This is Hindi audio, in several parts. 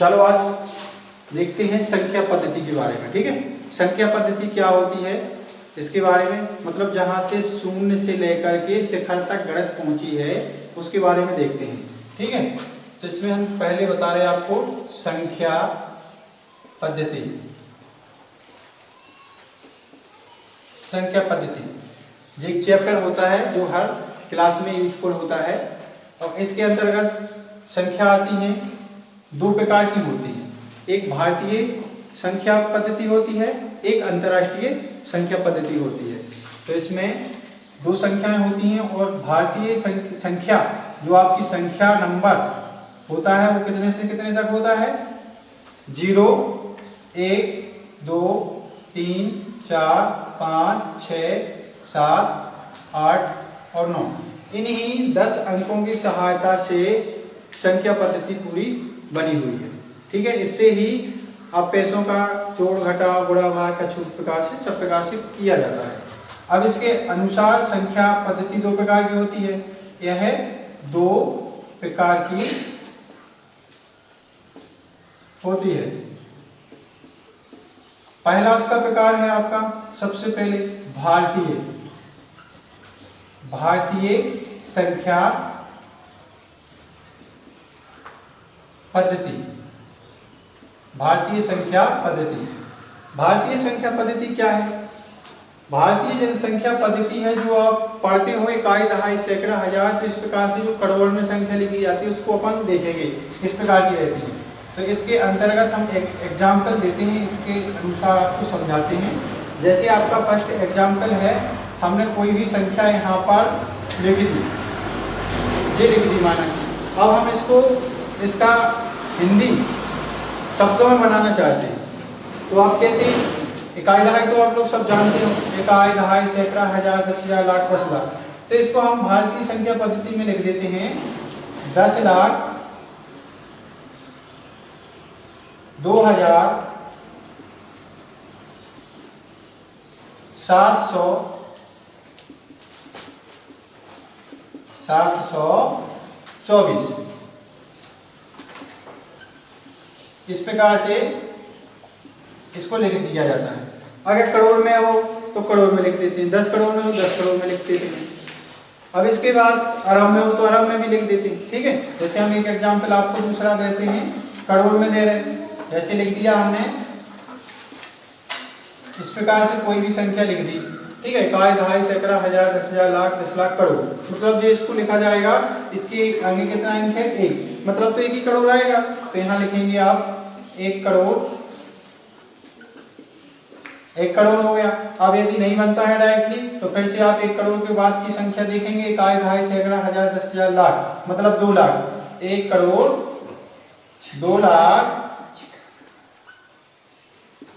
चलो आज देखते हैं संख्या पद्धति के बारे में। ठीक है, संख्या पद्धति क्या होती है इसके बारे में, मतलब जहां से शून्य से लेकर के शिखर तक गणित पहुंची है उसके बारे में देखते हैं। ठीक है, तो इसमें हम पहले बता रहे हैं आपको संख्या पद्धति। संख्या पद्धति एक चैप्टर होता है जो हर क्लास में यूजफुल होता है, और इसके अंतर्गत संख्या आती है, दो प्रकार की होती है। एक भारतीय संख्या पद्धति होती है, एक अंतर्राष्ट्रीय संख्या पद्धति होती है। तो इसमें दो संख्याएं होती हैं, और भारतीय संख्या जो आपकी संख्या नंबर होता है वो कितने से कितने तक होता है? 0, 1, 2, 3, 4, 5, 6, 7, 8 और 9। इन्हीं 10 अंकों की सहायता से संख्या पद्धति पूरी बनी हुई है। ठीक है, इससे ही अब पैसों का जोड़ घटाव गुणा भाग का सब प्रकार से किया जाता है। अब इसके अनुसार संख्या पद्धति दो प्रकार की होती है। यह दो प्रकार की होती है। पहला उसका प्रकार है आपका सबसे पहले भारतीय संख्या पद्धति। भारतीय संख्या पद्धति, भारतीय संख्या पद्धति क्या है? भारतीय जनसंख्या पद्धति है जो आप पढ़ते हो इकाई, दहाई, सैकड़ा, हजार। तो इस प्रकार से जो करोड़ में संख्या लिखी जाती है उसको अपन देखेंगे, इस प्रकार की रहती है। तो इसके अंतर्गत हम एक एग्जाम्पल देते हैं, इसके अनुसार आपको समझाते हैं। जैसे आपका फर्स्ट एग्जाम्पल है, हमने कोई भी संख्या यहाँ पर लिख दी, ये लिख दी माना। अब हम इसका हिंदी शब्दों में बनाना चाहते हैं, तो आप कैसे? इकाई दहाई तो आप लोग सब जानते हो, इकाई, दहाई, सैकड़ा, हजार, 10,000, लाख, 10 लाख। तो इसको हम भारतीय संख्या पद्धति में लिख देते हैं 10 लाख, 2,000, 724। इस प्रकार से इसको लिख दिया जाता है। अगर करोड़ में हो तो करोड़ में लिख देते हैं, 10 करोड़ में हो 10 करोड़ में लिख देते हैं। अब इसके बाद अरब में हो तो अरब में भी लिख देते हैं। ठीक है, जैसे हम एक एग्जाम्पल आपको दूसरा देते हैं, करोड़ में दे रहे हैं, ऐसे लिख दिया हमने। इस प्रकार से कोई भी संख्या लिख दी। ठीक है, इकाई, दहाई, सैकड़ा, हजार, 10,000, लाख, 10 लाख, करोड़। मतलब जो इसको लिखा जाएगा, इसके आगे कितना अंक है? 1, मतलब तो 1 ही करोड़ आएगा। तो यहाँ लिखेंगे आप 1 करोड़, 1 करोड़ हो गया। अब यदि नहीं बनता है डायरेक्टली तो फिर से आप 1 करोड़ के बाद की संख्या देखेंगे, इकाई, दहाई, सैकड़ा, हजार, 10,000, लाख, मतलब 2 लाख। 1 करोड़, 2 लाख,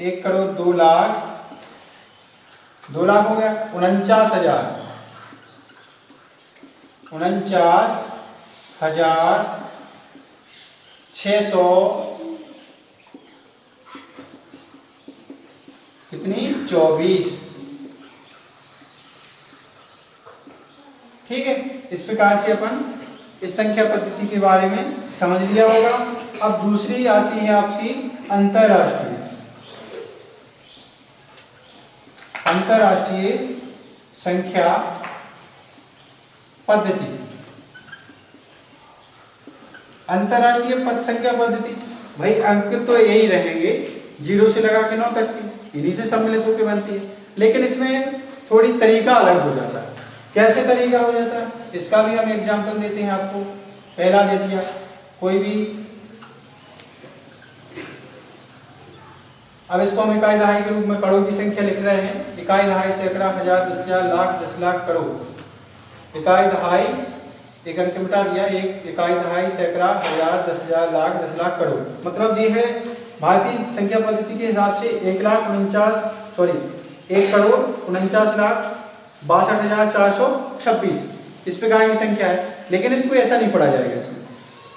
1 करोड़, 2 लाख, 2 लाख हो गया। 49,000, 49,600 कितनी? 24। ठीक है, इस प्रकार से अपन इस संख्या पद्धति के बारे में समझ लिया होगा। अब दूसरी आती है आपकी अंतरराष्ट्रीय संख्या पद्धति। अंतरराष्ट्रीय संख्या पद्धति, भाई अंक तो यही रहेंगे 0 से लगा के 9 तक की, इन्हीं से सम्मिलित होकर बनती है। लेकिन इसमें थोड़ी तरीका अलग हो जाता है। कैसे तरीका हो जाता है इसका भी हम एग्जाम्पल देते हैं आपको। पहला दे दिया, कोई भी, अब इसको हम इकाई, दहाई के रूप में करोड़ की संख्या लिख रहे हैं। इकाई, दहाई, सैकड़ा, हजार, 10,000, लाख, 10 लाख, करोड़। इकाई, दहाई, एक अंक मिटा दिया, एक इकाई, दहाई, सैकड़ा, हजार, 10,000, लाख, 10 लाख, करोड़। मतलब ये है भारतीय संख्या पद्धति के हिसाब से 1 करोड़ 49,62,426 इस प्रकार की संख्या है। लेकिन इसको ऐसा नहीं पढ़ा जाएगा।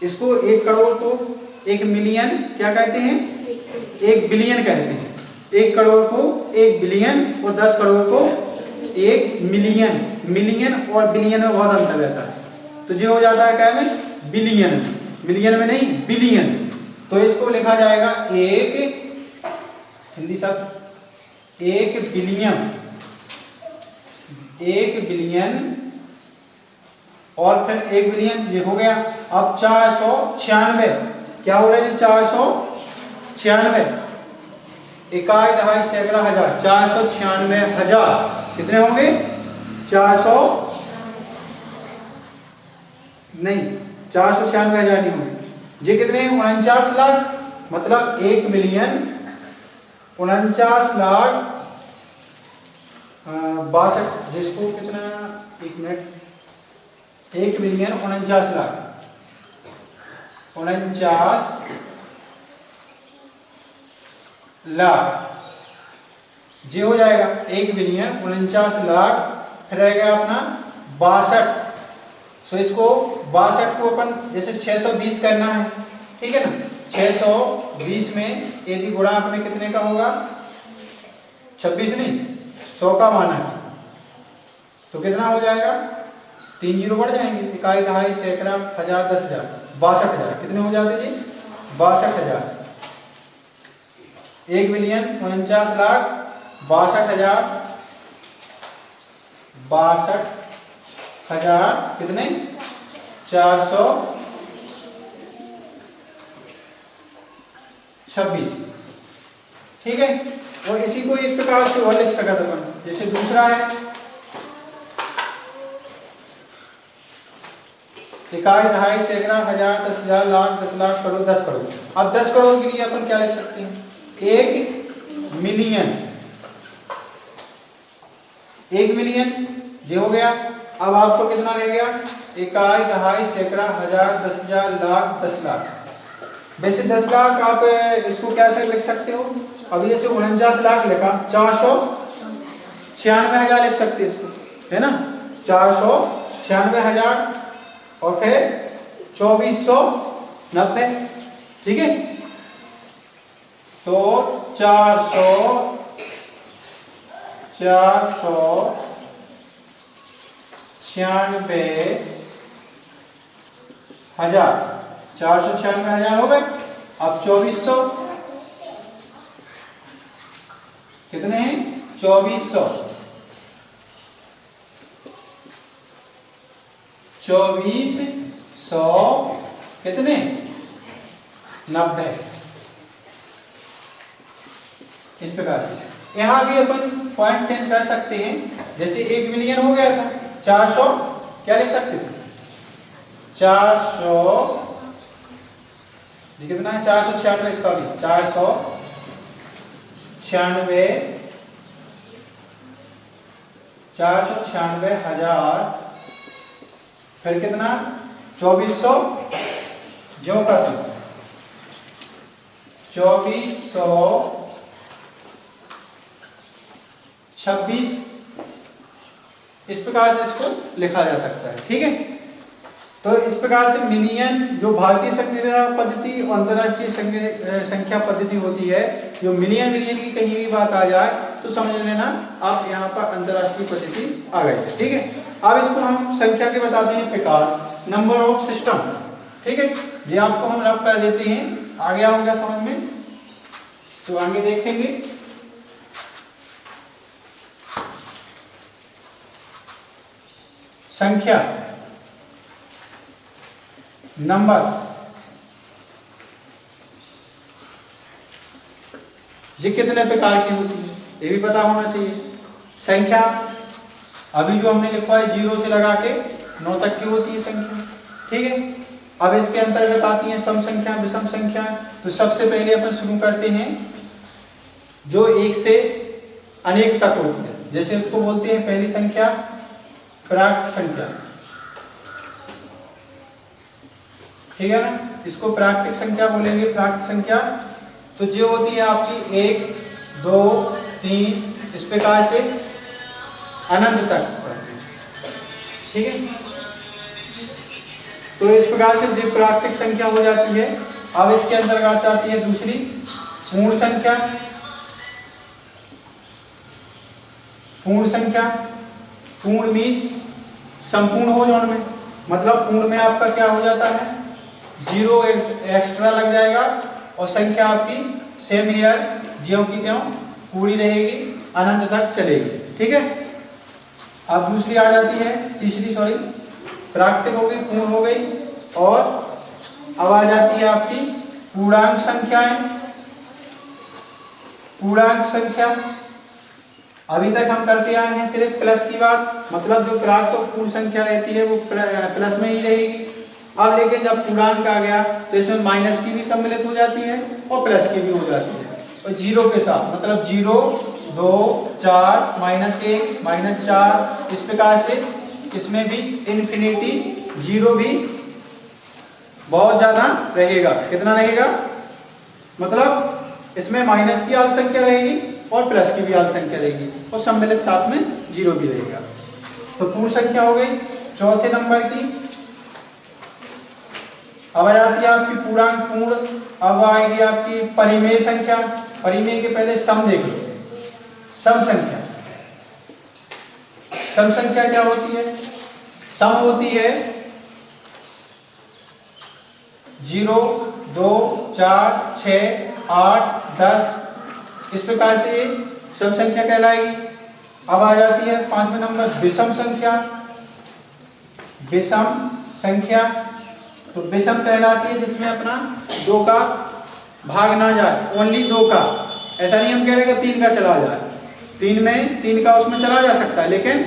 इसको 1 करोड़ को 1 मिलियन क्या कहते हैं? 1 बिलियन कहते हैं। 1 करोड़ को 1 बिलियन और 10 करोड़ को 1 मिलियन। मिलियन और बिलियन में बहुत अंतर रहता है। तो जो हो जाता है क्या में? बिलियन। मिलियन में नहीं, बिलियन। तो इसको लिखा जाएगा एक, हिंदी शब्द 1 बिलियन, 1 बिलियन और फिर 1 बिलियन ये हो गया। अब 496 क्या हो रहा है जी? 496 इकाई दहाई सैकड़ा हजार, 496,000 कितने होंगे? 400 नहीं 496,000 नहीं होंगे जी। कितने? 49 लाख, मतलब 1 बिलियन 49 लाख 62, जिसको कितना, 1 मिनट, 1 बिलियन 49 लाख 49 लाख जी हो जाएगा। 1 बिलियन 49 लाख, फिर रहेगा अपना 62। सो इसको 62 को अपन जैसे 620 करना है, ठीक है ना। 620 में यदि गुणा अपने कितने का होगा? 26 नहीं 100 का माना है, तो कितना हो जाएगा? 3 जीरो बढ़ जाएंगे, इकाई दहाई सैकड़ा हजार 10,000 62,000 कितने हो जाते जी? 62,000। 1 बिलियन 49 लाख 62,000, 62,000 कितने? 426, ठीक है। और इसी को इस प्रकार से और लिख सकते अपन, जैसे दूसरा है इकाई दहाई सैकड़ा हजार 10,000 लाख 10 लाख करोड़ 10 करोड़। अब 10 करोड़ के लिए अपन क्या लिख सकते हैं? 1 मिलियन, 1 मिलियन ये हो गया। अब आपको कितना रह गया? इकाई दहाई सैकड़ा हजार 10,000 लाख 10 लाख। वैसे 10 लाख आप इसको कैसे लिख सकते हो? अभी जैसे 49 लाख लिखा, 496,000 लिख सकते हैं इसको, है ना। 496,000 और फिर 2490, ठीक है। तो 496,000 हो गए। अब 2400 कितने हैं? 2400 कितने? 90। इस प्रकार से यहां भी अपन पॉइंट चेंज कर सकते हैं। जैसे 1 मिलियन हो गया था, 400 क्या लिख सकते थे? 400 जी कितना है? 496, इसका भी 496,000, फिर कितना? 2400 जो का 2426, इस प्रकार से इसको लिखा जा सकता है, ठीक है। तो इस प्रकार से मिलियन जो भारतीय संख्या पद्धति और अंतरराष्ट्रीय संख्या पद्धति होती है, जो मिलियन की कहीं भी बात आ जाए तो समझ लेना आप यहाँ पर अंतरराष्ट्रीय पद्धति आ गई है, ठीक है। अब इसको हम संख्या के बताते हैं प्रकार, नंबर ऑफ सिस्टम, ठीक है। ये आपको हम रब कर देते हैं, आ गया होगा समझ में, तो आगे देखेंगे। संख्या, नंबर, जी कितने प्रकार की होती है ये भी पता होना चाहिए। संख्या अभी जो हमने लिखा है 0 से लगा के 9 तक की होती है संख्या, ठीक है। अब इसके अंतर्गत आती है सम संख्या, विषम संख्या। तो सबसे पहले अपन शुरू करते हैं जो 1 से अनेक तक होती है, जैसे उसको बोलते हैं पहली संख्या प्राकृत संख्या, ठीक है ना। इसको प्राकृतिक संख्या बोलेंगे, प्राकृत संख्या। तो जो होती है आपकी 1 2 3 इस प्रकार से अनंत तक, ठीक है। तो इस प्रकार से जो प्राकृतिक संख्या हो जाती है। अब इसके अंतर्गत आती है दूसरी पूर्ण संख्या। पूर्ण संख्या, पूर्ण मीन्स संपूर्ण हो जाने में, मतलब पूर्ण में आपका क्या हो जाता है 0 एक्स्ट्रा लग जाएगा और संख्या आपकी सेम हियर ज्यों की त्यों पूरी रहेगी, अनंत तक चलेगी। ठीक है। अब दूसरी आ जाती है, तीसरी सॉरी, प्राकृतिक हो गई, पूर्ण हो गई, और अब आ जाती है आपकी पूर्णांक संख्याएं। पूर्णांक संख्या अभी तक हम करते आए हैं सिर्फ प्लस की बात, मतलब जो प्राकृत और पूर्ण संख्या रहती है वो प्लस में ही रहेगी। अब लेकिन जब पूर्णांक आ गया तो इसमें माइनस की भी सम्मिलित हो जाती है और प्लस की भी हो जाती है, और जीरो के साथ, मतलब 0, 2, 4, -1, -4, इस प्रकार से इसमें भी इन्फिनिटी, जीरो भी बहुत ज्यादा रहेगा। कितना रहेगा, मतलब इसमें माइनस की आल संख्या रहेगी और प्लस की भी आल संख्या रहेगी, और सम्मिलित साथ में जीरो भी रहेगा। तो पूर्ण संख्या हो गई चौथे नंबर की। अब आ जाती है आपकी पूर्णांक पूर्ण। अब आएगी आपकी परिमेय संख्या। परिमेय के पहले सम देख लो। सम संख्या, सम संख्या क्या होती है, सम होती है 0, 2, 4, 6, 8, 10, इस प्रकार से सम संख्या कहलाएगी। अब आ जाती है पांचवें नंबर विषम संख्या। विषम संख्या तो विषम कहलाती है जिसमें अपना 2 का भाग ना जाए, ओनली 2 का। ऐसा नहीं हम कह रहे कि 3 का चला जाए, 3 का उसमें चला जा सकता है, लेकिन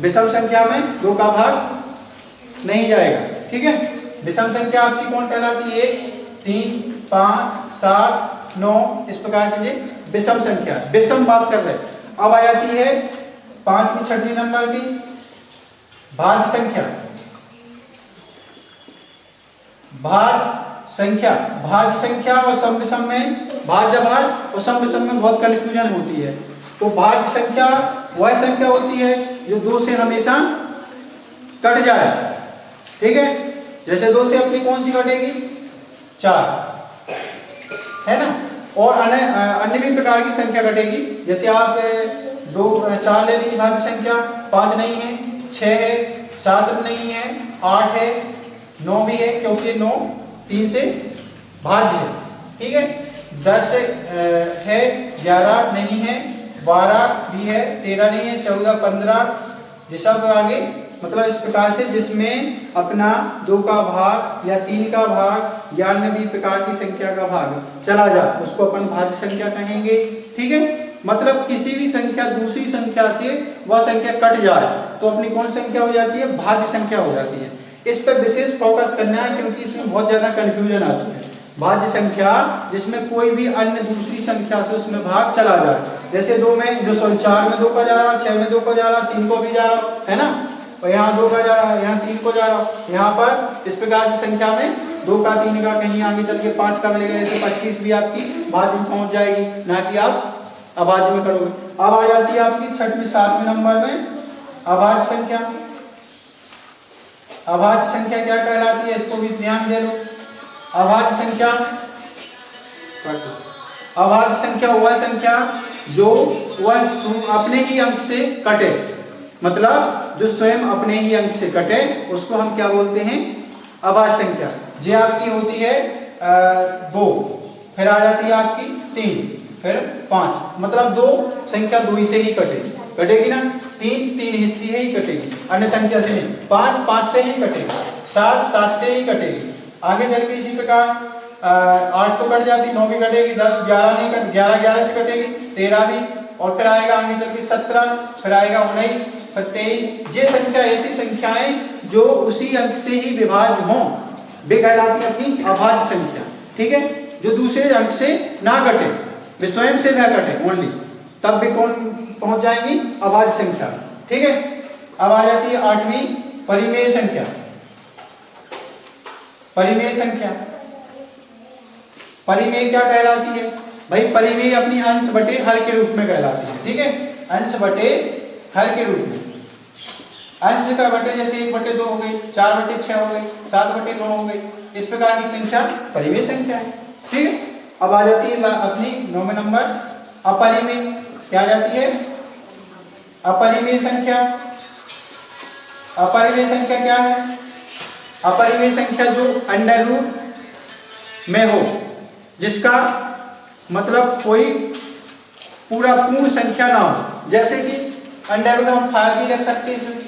विषम संख्या में 2 का भाग नहीं जाएगा। ठीक है। विषम संख्या आपकी कौन कहलाती है, 1, 3, 5, 7, 9, इस प्रकार से ये विषम संख्या, विषम बात कर रहे हैं। अब आ जाती है पांचवी छठवीं नंबर की भाज्य संख्या। भाज्य संख्या, भाज्य संख्या और सम विषम में, भाज्य भाज्य और सम विषम में बहुत कंफ्यूजन होती है। तो भाज्य संख्या वह संख्या होती है जो 2 से हमेशा कट जाए। ठीक है। जैसे 2 से अपनी कौन सी कटेगी, 4, है ना। और अन्य भी प्रकार की संख्या कटेगी। जैसे आप 2, 4 ले लीजिए भाज्य संख्या, 5 नहीं है, 6 है, 7 नहीं है, 8 है, 9 भी है, क्योंकि 9 3 से भाज्य है। ठीक है। 10 है, 11 नहीं है, 12 भी है, 13 नहीं है, 14, 15, ये सब आगे, मतलब इस प्रकार से जिसमें अपना 2 का भाग या 3 का भाग या अन्य भी प्रकार की संख्या का भाग चला जाए, उसको अपन भाज्य संख्या कहेंगे। ठीक है। मतलब किसी भी संख्या दूसरी संख्या से वह संख्या कट जाए तो अपनी कौन संख्या हो जाती है, भाज्य संख्या हो जाती है। इस पर विशेष फोकस करना है क्योंकि इसमें बहुत ज्यादा कंफ्यूजन आती है। भाज्य संख्या जिसमें कोई भी अन्य दूसरी संख्या से उसमें भाग चला जाए, जैसे 2 में जो 4 में 2 का जा रहा, 6 में 2 का जा रहा, 3 को भी जा रहा, है ना, और यहाँ 2 का जा रहा है, यहाँ 3 को जा रहा, यहाँ पर इस प्रकार से संख्या में 2 का 3 का कहीं आगे चल के 5 का मिलेगा, जैसे 25 भी आपकी भाज्य में पहुंच जाएगी, ना कि आप अभाज्य में करोगे। अब आ जाती है आपकी छठवीं 7वें नंबर में अभाज्य संख्या। अभाज्य संख्या क्या कहलाती है, इसको भी ध्यान दे लो। अभाज्य संख्या, अभाज्य संख्या वह संख्या जो वह अपने ही अंक से कटे, मतलब जो स्वयं अपने ही अंक से कटे, उसको हम क्या बोलते हैं, अभाज्य संख्या। ये आपकी होती है 2, फिर आ जाती है आपकी 3, फिर 5, मतलब 2 संख्या 2 से ही कटेगी ना, 3 हिस्से ही कटेगी, अन्य संख्या से नहीं। 5 से ही कटेगी, 7 से ही कटेगी, आगे चल के इसी प्रकार 8 तो कट जाती, 9 भी कटेगी, 10, 11 नहीं कट, 11 से कटेगी, 13 भी, और फिर आएगा आगे चल के 17, फिर आएगा 19, फिर 23। ये संख्या ऐसी संख्याएं जो उसी अंक से ही विभाज्य हों, वे कहलाती है अपनी अभाज्य संख्या। ठीक है। जो दूसरे अंक से ना कटे, वे स्वयं से ना कटे ओनली, तब भी कौन पहुंच जाएंगी, अभाज्य संख्या। ठीक है। अब आ जाती है 8वीं परिमेय संख्या। परिमेय संख्या, परिमेय क्या कहलाती है भाई, परिमेय अपनी अंश बटे हर के रूप में कहलाती है। ठीक है। अंश बटे हर के रूप में, अंश का बटे जैसे 1/2 हो गई, 4/6 हो गई, 7/9 हो गई, इस प्रकार की संख्या परिमेय संख्या है। ठीक है। अब आ जाती है अपनी 9वें नंबर अपरिमेय। क्या आ जाती है, अपरिमेय संख्या। अपरिमेय संख्या क्या है, अपरिमेय संख्या जो अंडर रूट में हो, जिसका मतलब कोई पूरा पूर्ण संख्या ना हो, जैसे कि अंडर रूट हम 5 भी रख सकते हैं, इसमें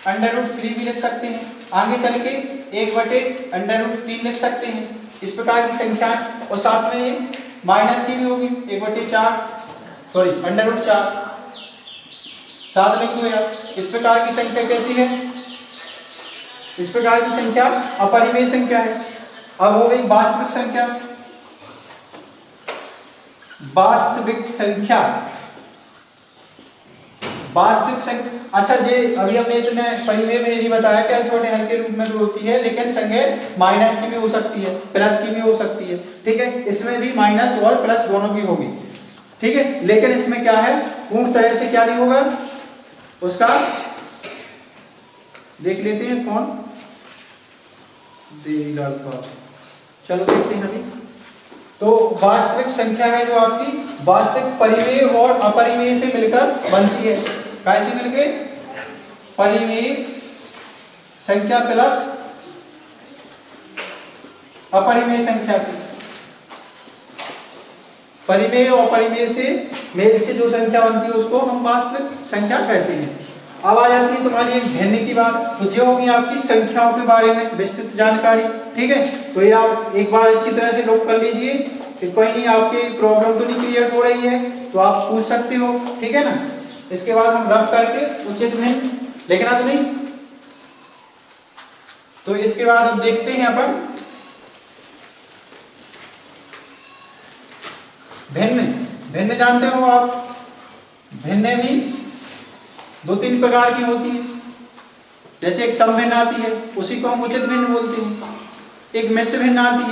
अंडर रूट 3 भी लिख सकते हैं, आगे चल के 1/√3 लिख सकते हैं, इस प्रकार की संख्या। और साथ में माइनस की भी होगी 1/4, सॉरी अंडर रूट 4 7 लिख दो यार। इस प्रकार की संख्या कैसी है? इस प्रकार की संख्या अपरिमेय संख्या है। अब हो गई वास्तविक संख्या। वास्तविक संख्या, वास्तविक संख्या, अच्छा जी अभी हमने इतने परिमेय में नहीं बताया क्या छोटे हर के रूप में भी होती है, लेकिन संख्या माइनस की भी हो सकती है, प्लस की भी हो सकती है, ठीक है। इसमें भी माइनस और प्लस दोनों की होगी, ठीक है। लेकिन इसमें क्या है, पूर्ण तरह से क्या नहीं होगा उसका, देख लेते हैं कौन देवीलाल का, चलो देखते हैं अभी। तो वास्तविक संख्या है जो आपकी वास्तविक परिमेय और अपरिमेय से मिलकर बनती है। कैसे मिलके? परिमेय संख्या प्लस अपरिमेय संख्या से, परिमेय और अपरिमेय से मेल से जो संख्या बनती है उसको हम वास्तविक संख्या कहते हैं। अब आ जाती है तुम्हारी एक भिन्न की बात, तो जो होगी आपकी संख्याओं के बारे में विस्तृत जानकारी, ठीक है। तो ये आप एक बार अच्छी तरह से नोट कर लीजिए, कोई नहीं आपकी प्रॉब्लम तो नहीं क्लियर हो रही है तो आप पूछ सकते हो, ठीक है ना। इसके बाद हम रफ करके उचित भिन्न लिखना तो नहीं, तो इसके बाद अब देखते हैं अपन भिन्न। भिन्न जानते हो आप, भिन्न भी 2-3 प्रकार की होती है। जैसे एक समभिन्न आती है, उसी को हम उचित भिन्न बोलते हैं। एक मिश्र भिन्न आती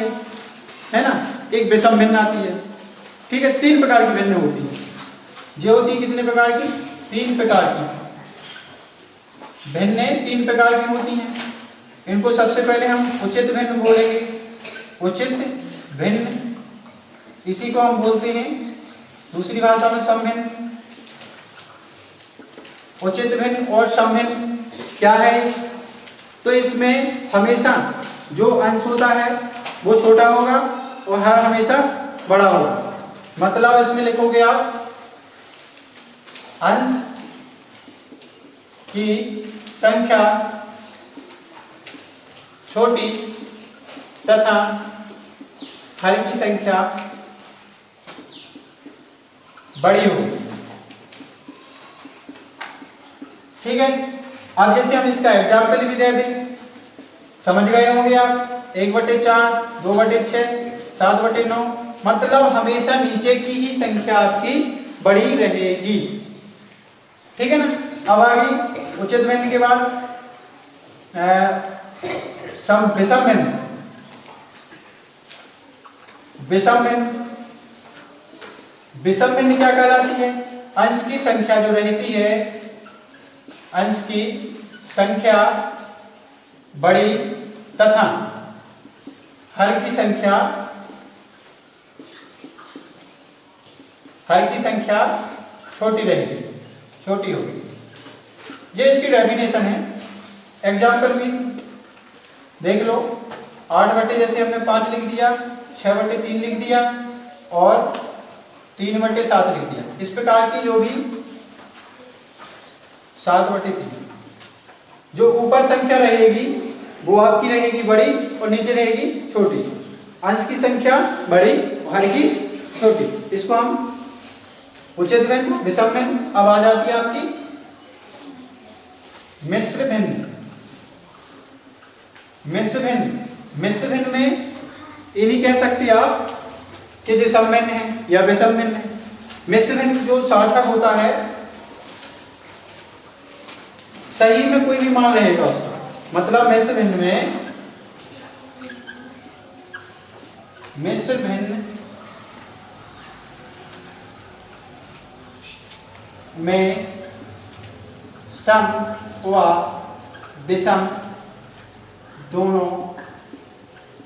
है ना, एक विषम भिन्न आती है, ठीक है। 3 प्रकार की भिन्न होती है। जो होती है कितने प्रकार की? 3 प्रकार की भिन्न 3 प्रकार की होती हैं। इनको सबसे पहले हम उचित भिन्न बोलेंगे। उचित भिन्न, इसी को हम बोलते हैं दूसरी भाषा में समभिन्न। उचित भिन्न और समभिन्न क्या है? तो इसमें हमेशा जो अंश होता है वो छोटा होगा और हर हमेशा बड़ा होगा। मतलब इसमें लिखोगे आप अंश की संख्या छोटी तथा हर की संख्या बड़ी होगी, ठीक है। अब जैसे हम इसका एग्जाम्पल भी दे दें, समझ गए होंगे आप। 1/4, 2/6, 7/9, मतलब हमेशा नीचे की ही संख्या आपकी बड़ी रहेगी, ठीक है ना। अब आ गई उचित भिन्न के बाद विषम भिन्न। विषम भिन्न, विषम भिन्न क्या कहलाती है? अंश की संख्या जो रहती है, अंश की संख्या बड़ी तथा हर की संख्या छोटी रहेगी, छोटी होगी। ये इसकी डेफिनेशन है। एग्जाम्पल भी देख लो। 8 जैसे हमने 5 लिख दिया, 6/3 लिख दिया और 3/7 लिख दिया। इस प्रकार की जो भी 7/3, जो ऊपर संख्या रहेगी वो आपकी रहेगी बड़ी और नीचे रहेगी छोटी। अंश की संख्या बड़ी और हर की छोटी, इसको हम उचित भिन्न, विषम भिन्न। अब आ जाती है आपकी मिश्र भिन्न। मिश्र भिन्न, मिश्र भिन्न में ये नहीं कह सकते आप कि जो समभिन्न है या विषम भिन्न है। मिश्र भिन्न जो सार्थक होता है, सही में कोई भी मान रहेगा उसका, मतलब मिश्र भिन्न में सम व विषम दोनों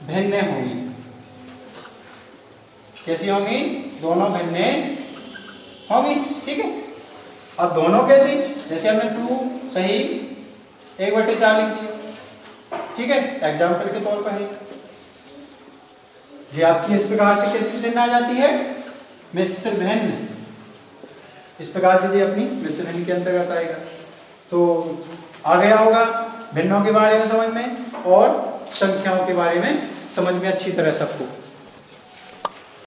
भिन्न होंगी। कैसी होंगी? दोनों भिन्न होंगी, ठीक है। अब दोनों कैसी? जैसे हमने 2 सही 1/4 लिख दिया, ठीक है, एग्जाम्पल के तौर पर है। ये आपकी इस प्रकार से कैसी भिन्न आ जाती है, मिश्र भिन्न। इस प्रकार से ये अपनी मिश्र भिन्न के अंतर्गत आएगा। तो आ गया होगा भिन्नों के बारे में समझ में और संख्याओं के बारे में समझ में अच्छी तरह सबको।